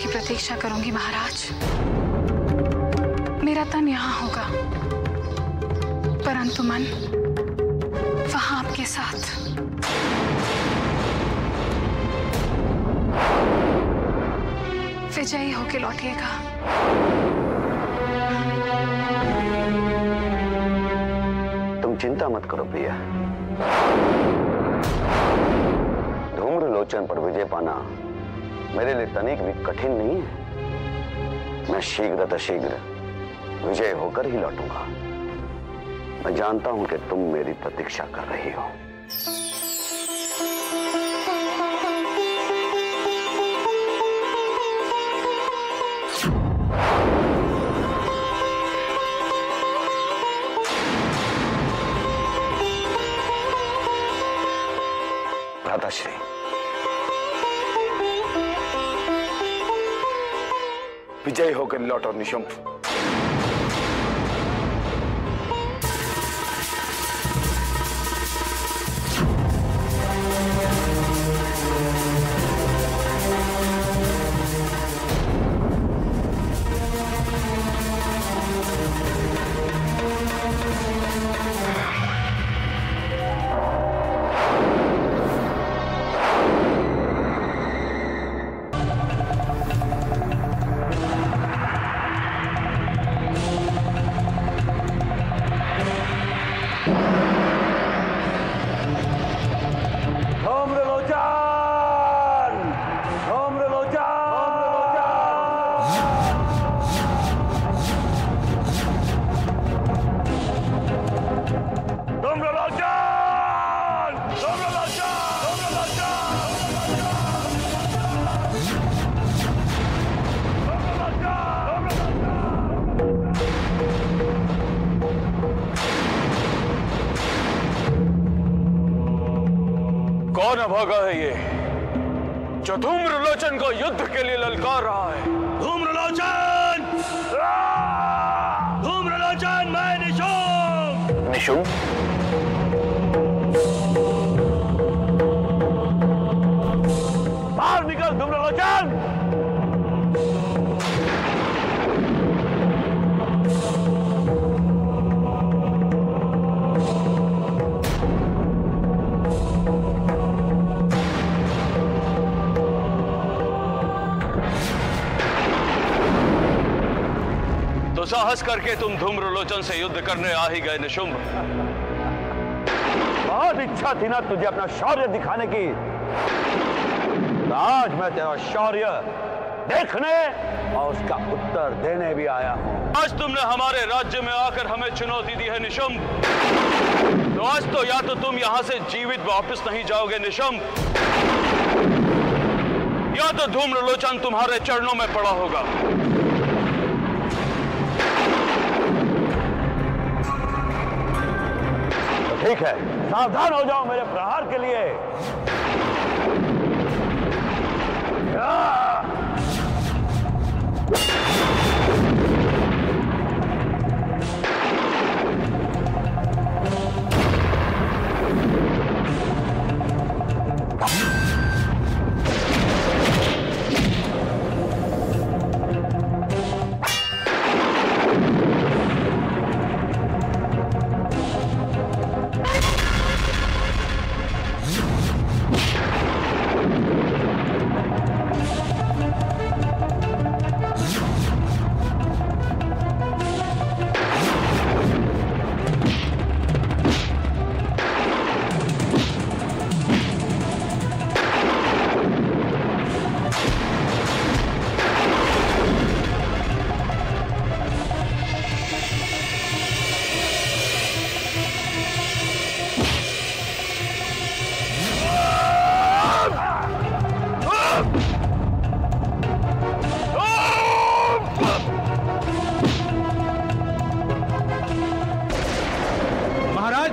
प्रतीक्षा करूंगी महाराज। मेरा तन यहाँ होगा, परंतु मन वहां आपके साथ। विजयी होके लौटिएगा। तुम चिंता मत करो प्रिया। धूम्रलोचन पर विजय पाना मेरे लिए तनिक भी कठिन नहीं है। मैं शीघ्र विजय होकर ही लौटूंगा। मैं जानता हूं कि तुम मेरी प्रतीक्षा कर रही हो। भ्राताश्री। विजय होकर लौटो निशुंभ। कौन अभागा है ये जो धूम्रलोचन को युद्ध के लिए ललकार रहा है? धूम्रलोचन! धूम्रलोचन, मैं निशुंभ! निशुंभ? बाहर निकल धूम्रलोचन! तो साहस करके तुम धूम्रलोचन से युद्ध करने आ ही गए निशुंभ। बहुत इच्छा थी ना तुझे अपना शौर्य दिखाने की। तो आज मैं तेरा शौर्य देखने और उसका उत्तर देने भी आया हूं। आज तुमने हमारे राज्य में आकर हमें चुनौती दी है निशुंभ। तो आज तो या तो तुम यहां से जीवित वापस नहीं जाओगे निशुंभ, या तो धूम्रलोचन तुम्हारे चरणों में पड़ा होगा। ठीक है, सावधान हो जाओ मेरे प्रहार के लिए।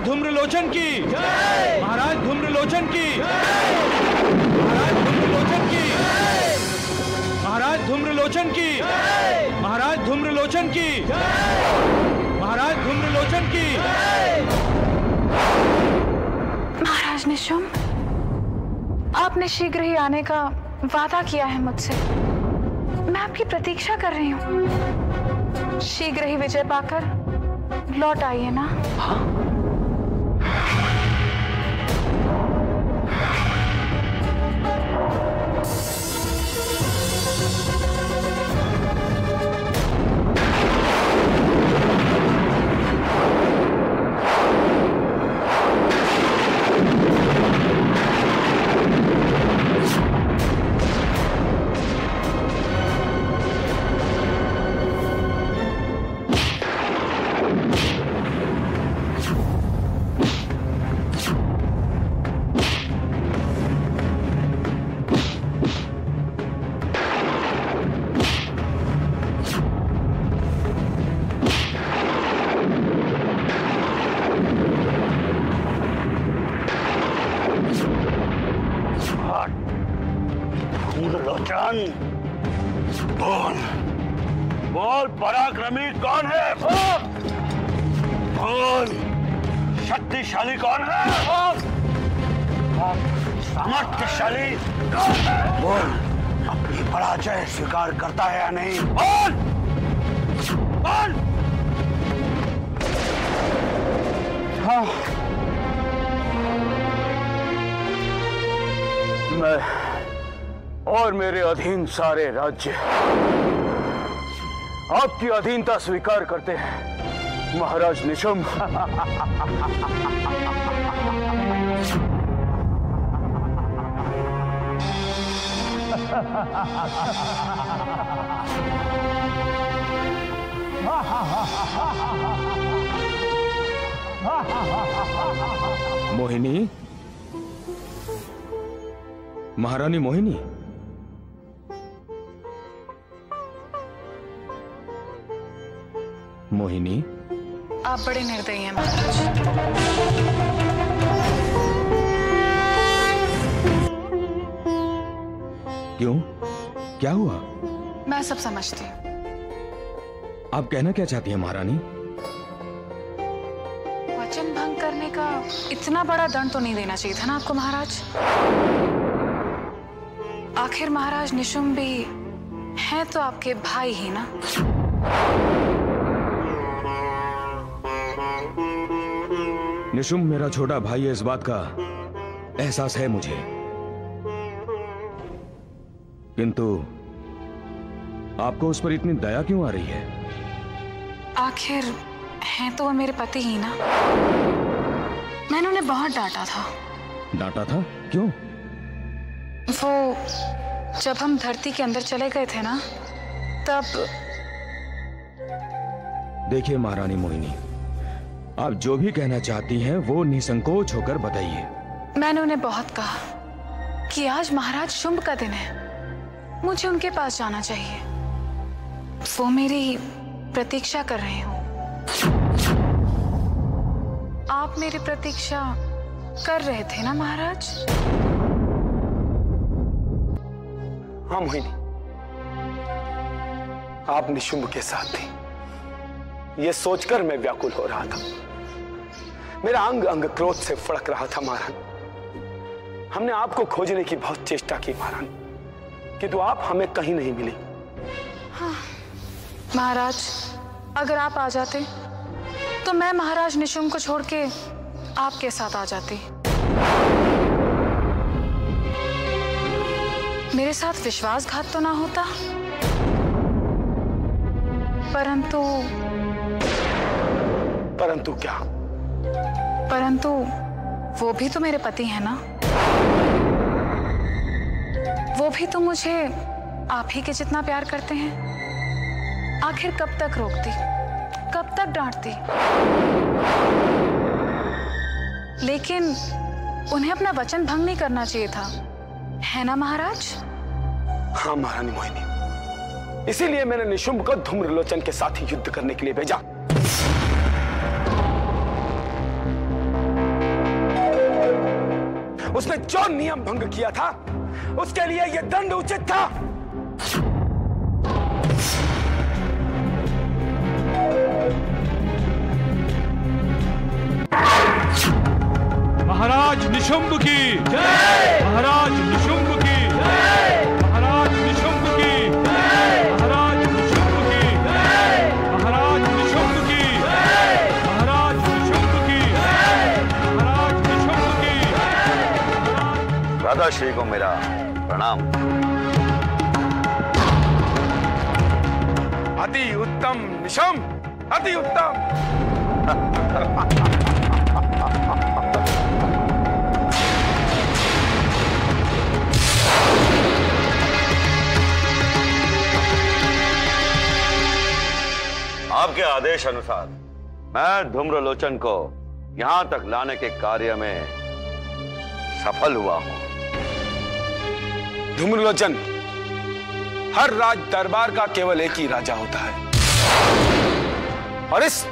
धूम्रलोचन की महाराज, धूम्रलोचन की महाराज, धूम्रलोचन की महाराज, धूम्रलोचन की महाराज, धूम्रलोचन की महाराज, धूम्रलोचन की। महाराज निशुंभ, आपने शीघ्र ही आने का वादा किया है मुझसे। मैं आपकी प्रतीक्षा कर रही हूँ। शीघ्र ही विजय पाकर लौट आइए ना। हाँ? बोल बोल, पराक्रमी कौन है? बोल, शक्तिशाली कौन है? सामर्थ्यशाली कौन है? बोल, अपनी पराजय स्वीकार करता है या नहीं? बोल बोल। हाँ, मैं और मेरे अधीन सारे राज्य आपकी अधीनता स्वीकार करते हैं महाराज निशुम्भ। मोहिनी, महारानी मोहिनी, मोहिनी, आप बड़े निर्दयी हैं महाराज। क्यों? क्या हुआ? मैं सब समझती हूँ। आप कहना क्या चाहती हैं महारानी? वचन भंग करने का इतना बड़ा दंड तो नहीं देना चाहिए था ना आपको महाराज। आखिर महाराज निशुम्भ भी हैं तो आपके भाई ही ना। निशुम्भ मेरा छोटा भाई है, इस बात का एहसास है मुझे, किंतु आपको उस पर इतनी दया क्यों आ रही है? आखिर हैं तो वो मेरे पति ही ना। मैंने उन्हें बहुत डांटा था। डांटा था? क्यों? वो जब हम धरती के अंदर चले गए थे ना, तब। देखिए महारानी मोहिनी, आप जो भी कहना चाहती हैं वो निसंकोच होकर बताइए। मैंने उन्हें बहुत कहा कि आज महाराज शुंभ का दिन है, मुझे उनके पास जाना चाहिए। वो मेरी प्रतीक्षा कर रहे हो। आप मेरी प्रतीक्षा कर रहे थे ना महाराज? हाँ मोहिनी, आप निशुंभ के साथ थी, यह सोचकर मैं व्याकुल हो रहा था। मेरा अंग अंग क्रोध से फड़क रहा था महारानी। हमने आपको खोजने की बहुत चेष्टा की महारानी, किंतु आप हमें कहीं नहीं मिली। हाँ, महाराज, अगर आप आ जाते तो मैं महाराज निशुंभ को छोड़ के आपके साथ आ जाती। मेरे साथ विश्वासघात तो ना होता, परंतु क्या? परंतु वो भी तो मेरे पति हैं ना। वो भी तो मुझे आप ही के जितना प्यार करते हैं। आखिर कब तक रोकती, कब तक डांटती? लेकिन उन्हें अपना वचन भंग नहीं करना चाहिए था, है ना महाराज? हाँ महारानी मोहिनी, इसीलिए मैंने निशुंभ को धूम्रलोचन के साथ ही युद्ध करने के लिए भेजा। उसने जो नियम भंग किया था उसके लिए यह दंड उचित था। महाराज निशुंभ की जय! महाराज निशुंभ की जय! महाराज निशुंभ की जय! महाराज निशुंभ की जय! महाराज निशुंभ की जय! महाराज निशुंभ की जय! महाराज निशुंभ की जय! राधाश्री को मेरा प्रणाम। अति उत्तम निशुंभ, अति उत्तम। आपके आदेश अनुसार मैं धूम्रलोचन को यहां तक लाने के कार्य में सफल हुआ हूं। धूम्रलोचन, हर राज दरबार का केवल एक ही राजा होता है और इस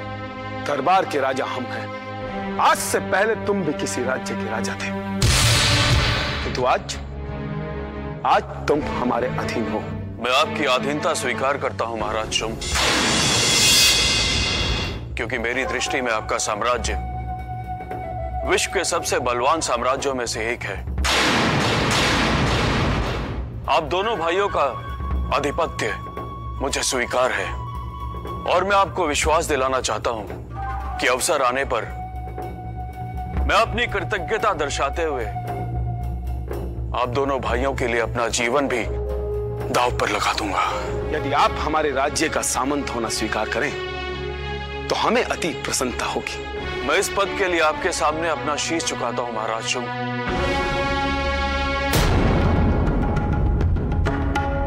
दरबार के राजा हम हैं। आज से पहले तुम भी किसी राज्य के राजा थे, किंतु आज आज तुम हमारे अधीन हो। मैं आपकी अधीनता स्वीकार करता हूं महाराज शुंभ, क्योंकि मेरी दृष्टि में आपका साम्राज्य विश्व के सबसे बलवान साम्राज्यों में से एक है। आप दोनों भाइयों का आधिपत्य मुझे स्वीकार है और मैं आपको विश्वास दिलाना चाहता हूं कि अवसर आने पर मैं अपनी कृतज्ञता दर्शाते हुए आप दोनों भाइयों के लिए अपना जीवन भी दांव पर लगा दूंगा। यदि आप हमारे राज्य का सामंत होना स्वीकार करें तो हमें अति प्रसन्नता होगी। मैं इस पद के लिए आपके सामने अपना शीश झुकाता हूं महाराज शुंभ।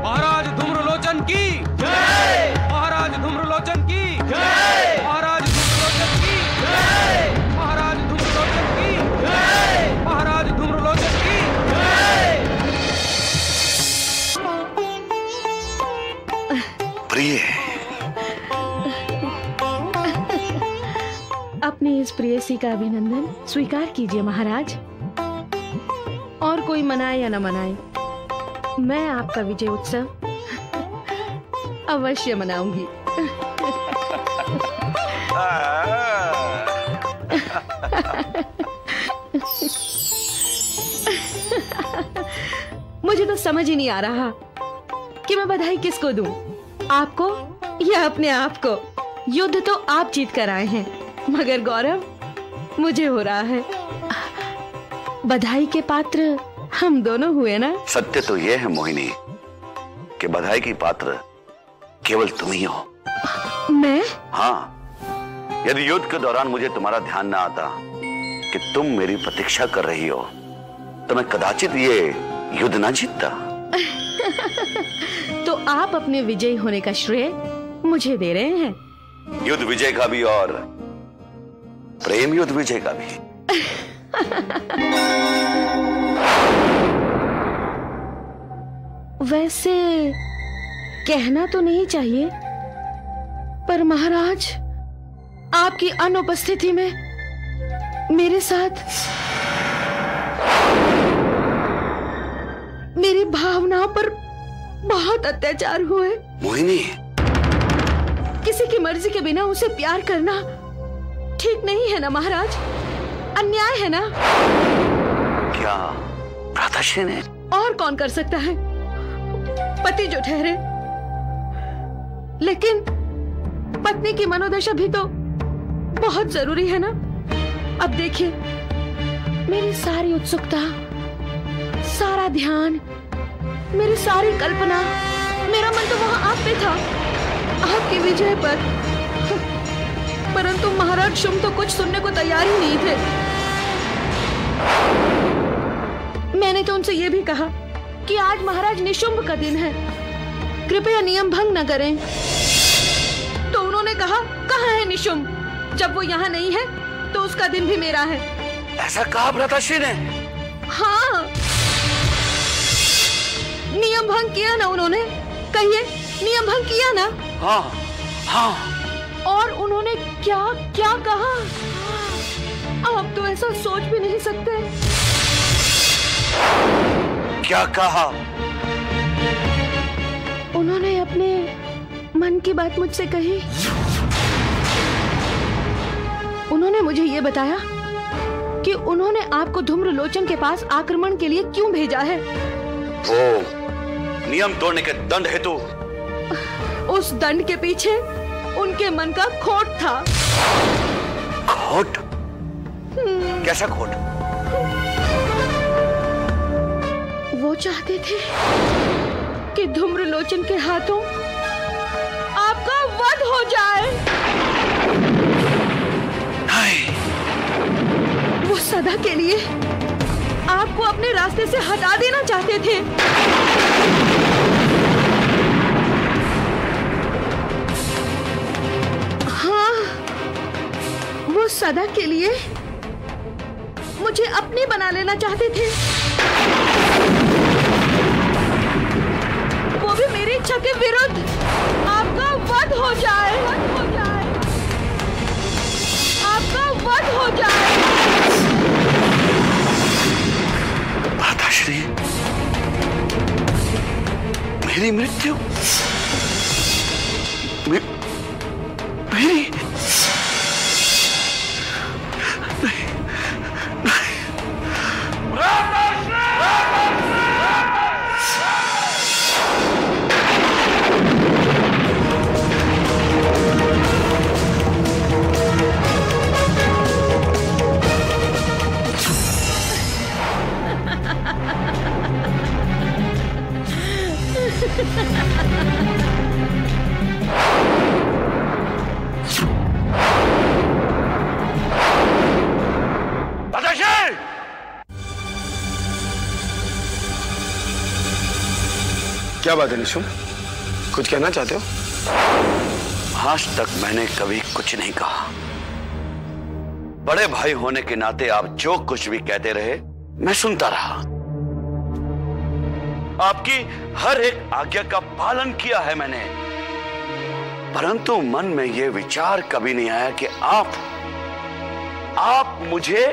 महाराज धूम्रलोचन की जय, महाराज धूम्रलोचन की जय, महाराज धूम्रलोचन की जय, महाराज धूम्रलोचन की जय, महाराज धूम्रलोचन की जय। प्रिय, अपनी इस प्रेयसी का अभिनंदन स्वीकार कीजिए महाराज। और कोई मनाए या न मनाए, मैं आपका विजय उत्सव अवश्य मनाऊंगी। मुझे तो समझ ही नहीं आ रहा कि मैं बधाई किसको दूं, आपको या अपने आप को। युद्ध तो आप जीत कर आए हैं, मगर गौरव मुझे हो रहा है। बधाई के पात्र हम दोनों हुए ना। सत्य तो यह है मोहिनी कि बधाई की पात्र केवल तुम ही हो। मैं? हाँ, यदि युद्ध के दौरान मुझे तुम्हारा ध्यान ना आता कि तुम मेरी प्रतीक्षा कर रही हो तो मैं कदाचित ये युद्ध ना जीतता। तो आप अपने विजयी होने का श्रेय मुझे दे रहे हैं। युद्ध विजय का भी और प्रेम युद्ध विजय का भी। वैसे कहना तो नहीं चाहिए, पर महाराज आपकी अनुपस्थिति में मेरे साथ मेरी भावनाओं पर बहुत अत्याचार हुए। मोहिनी, किसी की मर्जी के बिना उसे प्यार करना ठीक नहीं है ना महाराज, अन्याय है ना। क्या भ्राताश्री ने? और कौन कर सकता है, पति जो ठहरे। लेकिन पत्नी की मनोदशा भी तो बहुत जरूरी है ना। अब देखिए, मेरी सारी उत्सुकता, सारा ध्यान, मेरी सारी कल्पना, मेरा मन तो वहां आप पे था, आपकी विजय पर। परंतु महाराज शुंभ तो कुछ सुनने को तैयार ही नहीं थे। मैंने तो उनसे यह भी कहा कि आज महाराज निशुंभ का दिन है, कृपया नियम भंग न करें। तो उन्होंने कहा, कहाँ है निशुंभ? जब वो यहाँ नहीं है तो उसका दिन भी मेरा है। ऐसा कहा भ्राताश्री ने? हाँ, नियम भंग किया ना उन्होंने। कहिए, नियम भंग किया ना? हाँ, हाँ। और उन्होंने क्या क्या कहा, आप तो ऐसा सोच भी नहीं सकते। क्या कहा? उन्होंने अपने मन की बात मुझसे कही। उन्होंने मुझे ये बताया कि उन्होंने आपको धूम्रलोचन के पास आक्रमण के लिए क्यों भेजा है। वो नियम तोड़ने के दंड हेतु। उस दंड के पीछे उनके मन का खोट था। खोट? कैसा खोट? वो चाहते थे कि धूम्रलोचन के हाथों आपका वध हो जाए। वो सदा के लिए आपको अपने रास्ते से हटा देना चाहते थे। हाँ, वो सदा के लिए मुझे अपनी बना लेना चाहते थे, वो भी मेरी इच्छा के विरुद्ध। आपका वध हो जाए, आपका वध हो जाए। भ्राताश्री, मेरी मृत्यु? मेरी? क्या बात है निशुम, कुछ कहना चाहते हो? आज तक मैंने कभी कुछ नहीं कहा। बड़े भाई होने के नाते आप जो कुछ भी कहते रहे मैं सुनता रहा। आपकी हर एक आज्ञा का पालन किया है मैंने, परंतु मन में यह विचार कभी नहीं आया कि आप मुझे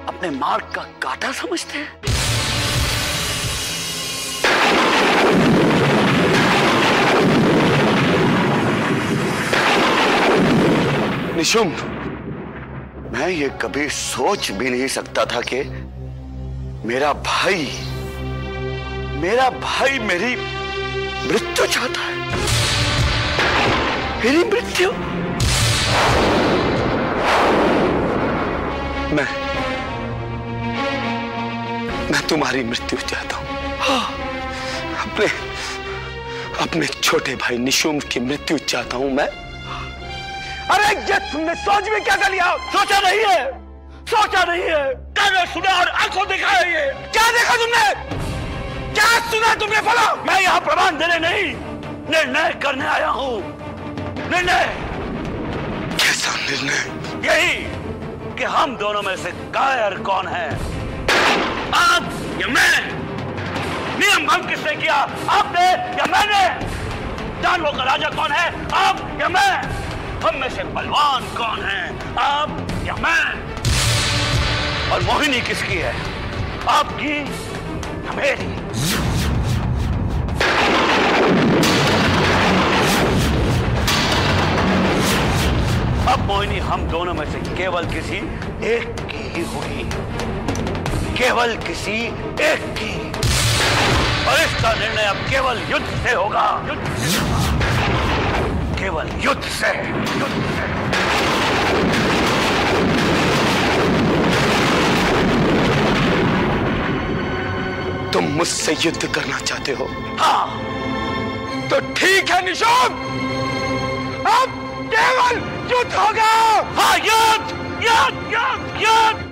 अपने मार्ग का कांटा समझते हैं। निशुम, मैं ये कभी सोच भी नहीं सकता था कि मेरा भाई मेरी मृत्यु चाहता है। मेरी मृत्यु? मैं तुम्हारी मृत्यु चाहता हूं। अपने छोटे भाई निशुम की मृत्यु चाहता हूं मैं। अरे ये तुमने सोच भी क्या कर लिया? सोचा नहीं है, सोचा नहीं है, कानों सुना और आंखों देखा है। ये क्या देखा तुमने? क्या सुना तुमने? बोलो। मैं यहाँ प्रमाण देने नहीं, निर्णय करने आया हूँ। निर्णय? कैसा निर्णय? यही कि हम दोनों में से कायर कौन है, आप या मैं? नियम भंग किसने किया, आपने या मैंने? जानवरों का राजा कौन है, आप या मैं? हम में से बलवान कौन है, आप या मैं? और मोहिनी किसकी है, आपकी या मेरी? अब मोहिनी हम दोनों में से केवल किसी एक की ही हुई, केवल किसी एक की। और इसका निर्णय अब केवल युद्ध से होगा, केवल युद्ध से। तुम मुझसे युद्ध करना चाहते हो? हाँ। तो ठीक है निशुम, अब केवल युद्ध होगा। हाँ, युद्ध, युद्ध, युद्ध, युद्ध।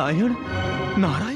नारायण नारायण।